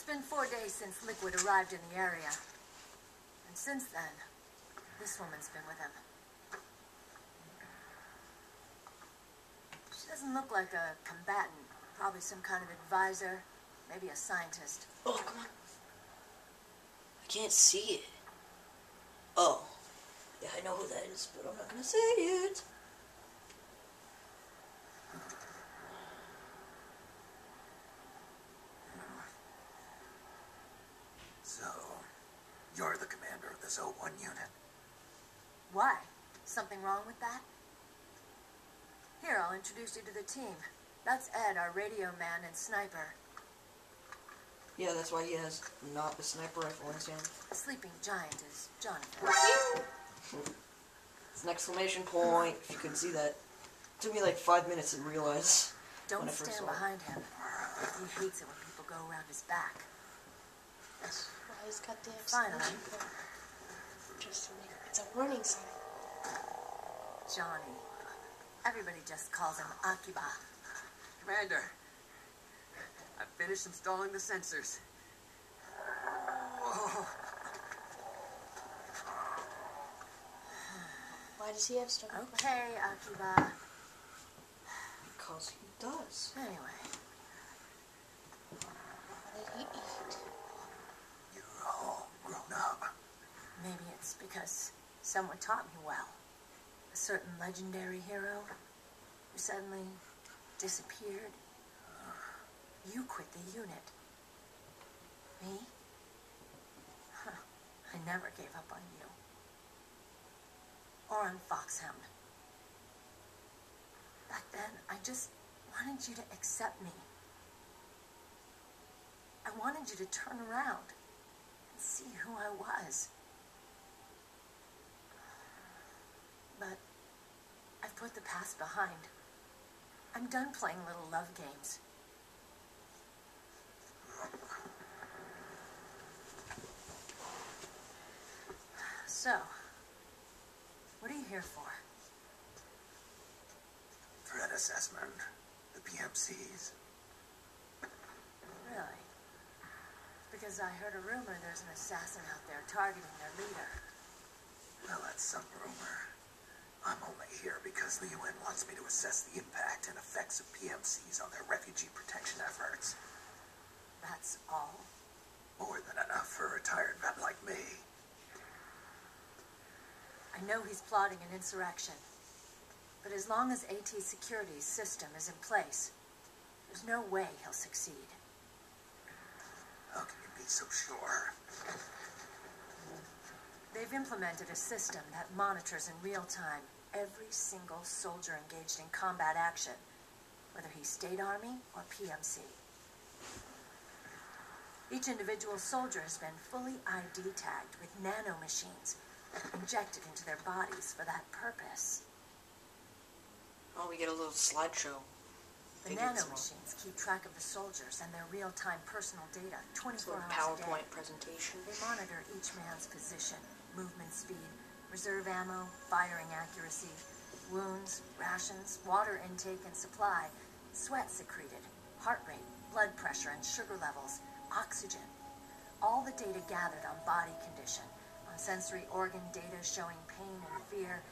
been 4 days since Liquid arrived in the area. And since then, this woman's been with him. She doesn't look like a combatant. Probably some kind of advisor. Maybe a scientist. Oh, come on. I can't see it. Oh. Yeah, I know who that is, but I'm not gonna say it. So, you're the commander of this O1 unit. Why? Something wrong with that? Here, I'll introduce you to the team. That's Ed, our radio man and sniper. Yeah, that's why he has not the sniper rifle in his hand. The sleeping giant is Jonathan. It's an exclamation point, if you couldn't see that. It took me like 5 minutes to realize. Don't stand behind him. He hates it when people go around his back. Why he's got the Finally. Interesting. It's a warning sign. Johnny. Everybody just calls him Akiba. Commander, I've finished installing the sensors. Whoa. Why does he have stuff? Okay, Akiba. Because he does. Anyway. What did he eat? You're all grown up. Maybe it's because someone taught me well. A certain legendary hero who suddenly disappeared. You quit the unit. Me? Huh. I never gave up on you. Or on Foxhound. Back then, I just wanted you to accept me. I wanted you to turn around and see who I was. But I've put the past behind. I'm done playing little love games. So, what are you here for? Threat assessment. The PMCs. Really? Because I heard a rumor there's an assassin out there targeting their leader. Well, that's some rumor. I'm only here because the UN wants me to assess the impact and effects of PMCs on their refugee protection efforts. That's all? More than enough for a retired vet like me. I know he's plotting an insurrection. But as long as AT's security system is in place, there's no way he'll succeed. How can you be so sure? They've implemented a system that monitors in real time every single soldier engaged in combat action, whether he's State Army or PMC. Each individual soldier has been fully ID tagged with nanomachines injected into their bodies for that purpose. Oh, we get a little slideshow. The nanomachines keep track of the soldiers and their real-time personal data 24 hours a day. PowerPoint presentation. They monitor each man's position, movement speed, reserve ammo, firing accuracy, wounds, rations, water intake and supply, sweat secreted, heart rate, blood pressure and sugar levels, oxygen. All the data gathered on body condition, on sensory organ data showing pain and fear,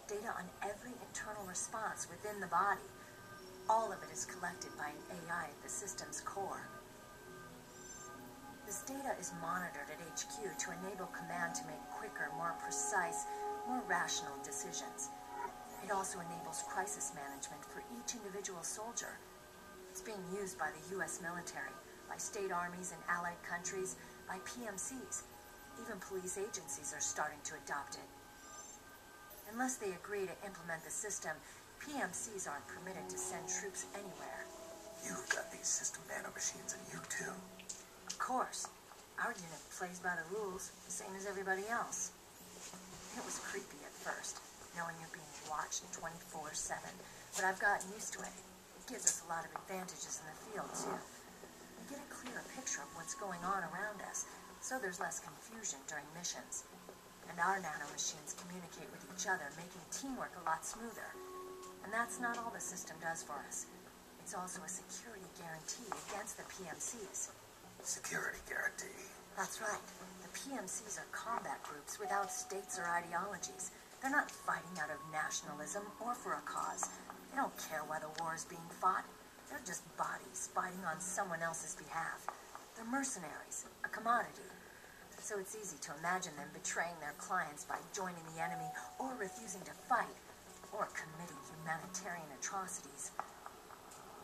data on every internal response within the body. All of it is collected by an AI at the system's core. This data is monitored at HQ to enable command to make quicker, more precise, more rational decisions. It also enables crisis management for each individual soldier. It's being used by the U.S. military, by state armies in allied countries, by PMCs. Even police agencies are starting to adopt it. Unless they agree to implement the system, PMCs aren't permitted to send troops anywhere. You've got these system nanomachines in you too. Of course. Our unit plays by the rules, the same as everybody else. It was creepy at first, knowing you're being watched 24/7, but I've gotten used to it. It gives us a lot of advantages in the field, too. We get a clearer picture of what's going on around us, so there's less confusion during missions. And our nanomachines communicate with each other, making teamwork a lot smoother. And that's not all the system does for us. It's also a security guarantee against the PMCs. Security guarantee. That's right. The PMCs are combat groups without states or ideologies. They're not fighting out of nationalism or for a cause. They don't care why the war is being fought. They're just bodies fighting on someone else's behalf. They're mercenaries, a commodity. So it's easy to imagine them betraying their clients by joining the enemy or refusing to fight or committing humanitarian atrocities.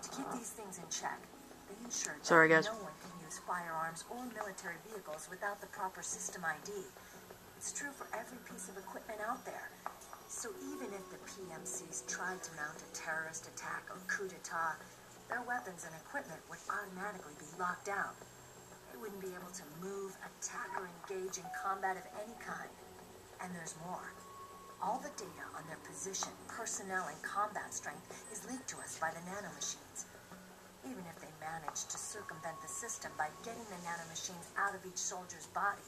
To keep these things in check, they ensure that no one can use firearms or military vehicles without the proper system ID. It's true for every piece of equipment out there. So even if the PMCs tried to mount a terrorist attack or coup d'etat, their weapons and equipment would automatically be locked out. They wouldn't be able to move, attack, or engage in combat of any kind. And there's more. All the data on their position, personnel, and combat strength is leaked to us by the nanomachines. Even if they managed to circumvent the system by getting the nanomachines out of each soldier's body,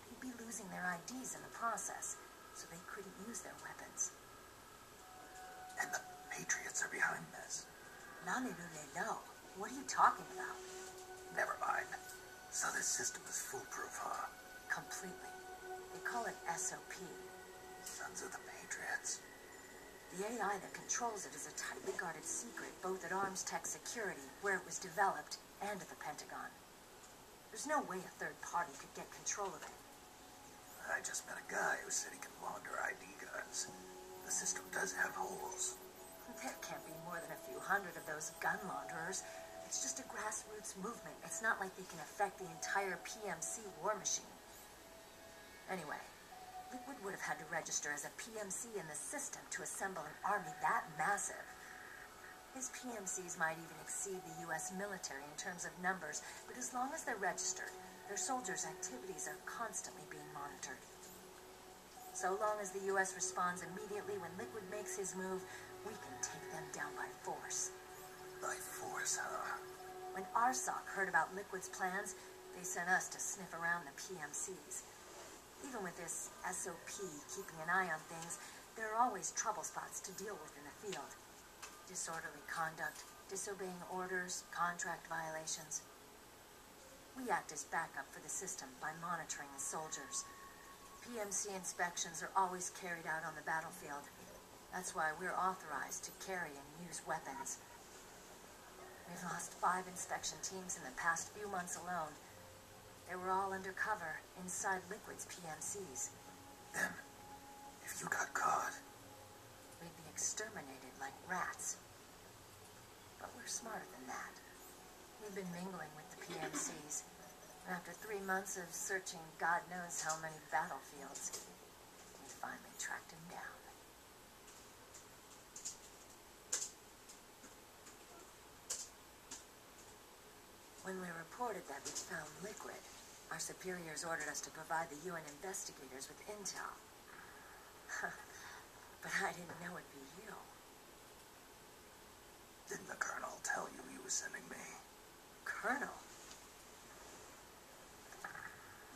they'd be losing their IDs in the process, so they couldn't use their weapons. And the Patriots are behind this. Lalilulelo, what are you talking about? Never mind. So this system is foolproof, huh? Completely. They call it SOP. Sons of the Patriots. The AI that controls it is a tightly guarded secret, both at Arms Tech Security, where it was developed, and at the Pentagon. There's no way a third party could get control of it. I just met a guy who said he can launder ID guns. The system does have holes. There can't be more than a few hundred of those gun launderers. It's just a grassroots movement. It's not like they can affect the entire PMC war machine. Anyway, Liquid would have had to register as a PMC in the system to assemble an army that massive. His PMCs might even exceed the U.S. military in terms of numbers, but as long as they're registered, their soldiers' activities are constantly being monitored. So long as the U.S. responds immediately when Liquid makes his move, we can take them down by force. By force, huh? When RSOC heard about Liquid's plans, they sent us to sniff around the PMCs. Even with this SOP keeping an eye on things, there are always trouble spots to deal with in the field. Disorderly conduct, disobeying orders, contract violations. We act as backup for the system by monitoring the soldiers. PMC inspections are always carried out on the battlefield. That's why we're authorized to carry and use weapons. We've lost 5 inspection teams in the past few months alone. They were all undercover inside Liquid's PMCs. Then, if you got caught, We'd be exterminated like rats. But we're smarter than that. We've been mingling with the PMCs. And after 3 months of searching God knows how many battlefields, we finally tracked him down. When we reported that we'd found Liquid, our superiors ordered us to provide the UN investigators with intel. But I didn't know it'd be you. didn't the Colonel tell you he was sending me? Colonel?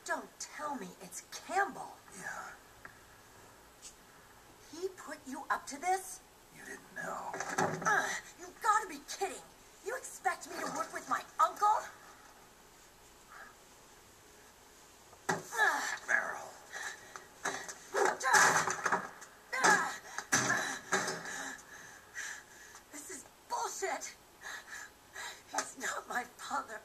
Don't tell me it's Campbell. Yeah, He put you up to this? you didn't know. You've got to be kidding. You expect me to work with my uncle? Meryl, This is bullshit. He's not my father.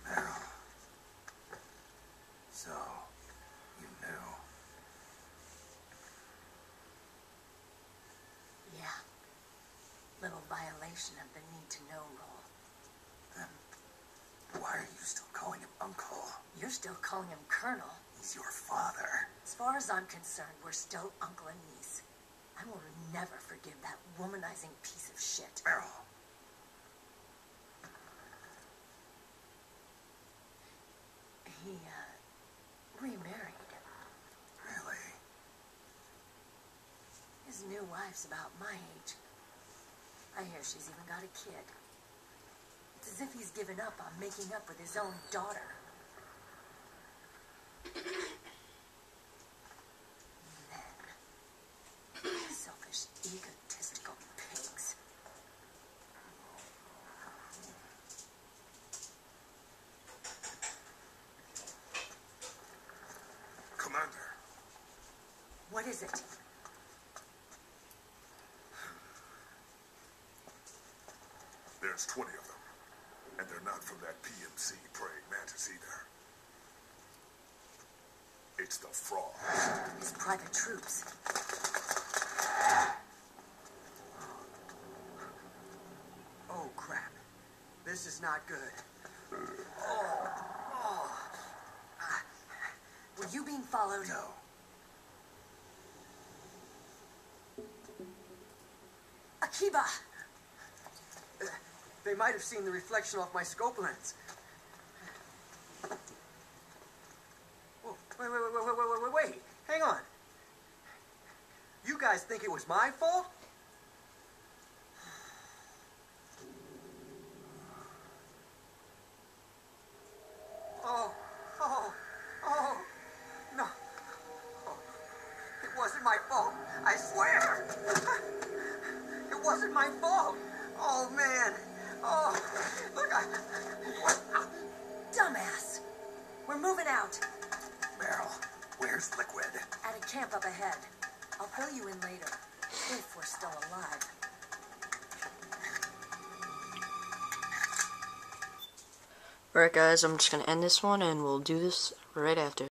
Meryl. So, you knew. Yeah. Little violation of the need-to-know rule. Then, why are you still calling him Uncle? You're still calling him Colonel. He's your father. As far as I'm concerned, we're still uncle and niece. I will never forgive that womanizing piece of shit. Meryl, He, remarried. really? His His new wife's about my age. I hear she's even got a kid. It's as if he's given up on making up with his own daughter. Men. Selfish, egotistical pigs. Commander. What is it? There's 20 of them, and they're not from that PMC praying mantis either. It's the frogs. His private troops. Oh, crap. This is not good. Were you being followed? No. Akiba! They might have seen the reflection off my scope lens. Whoa, wait. Hang on. You guys think it was my fault? No. Oh, it wasn't my fault. I swear. It wasn't my fault. Oh, man. Oh, look, Dumbass! We're moving out. Meryl, where's Liquid? At a camp up ahead. I'll fill you in later. If we're still alive. Alright guys, I'm just gonna end this one and we'll do this right after.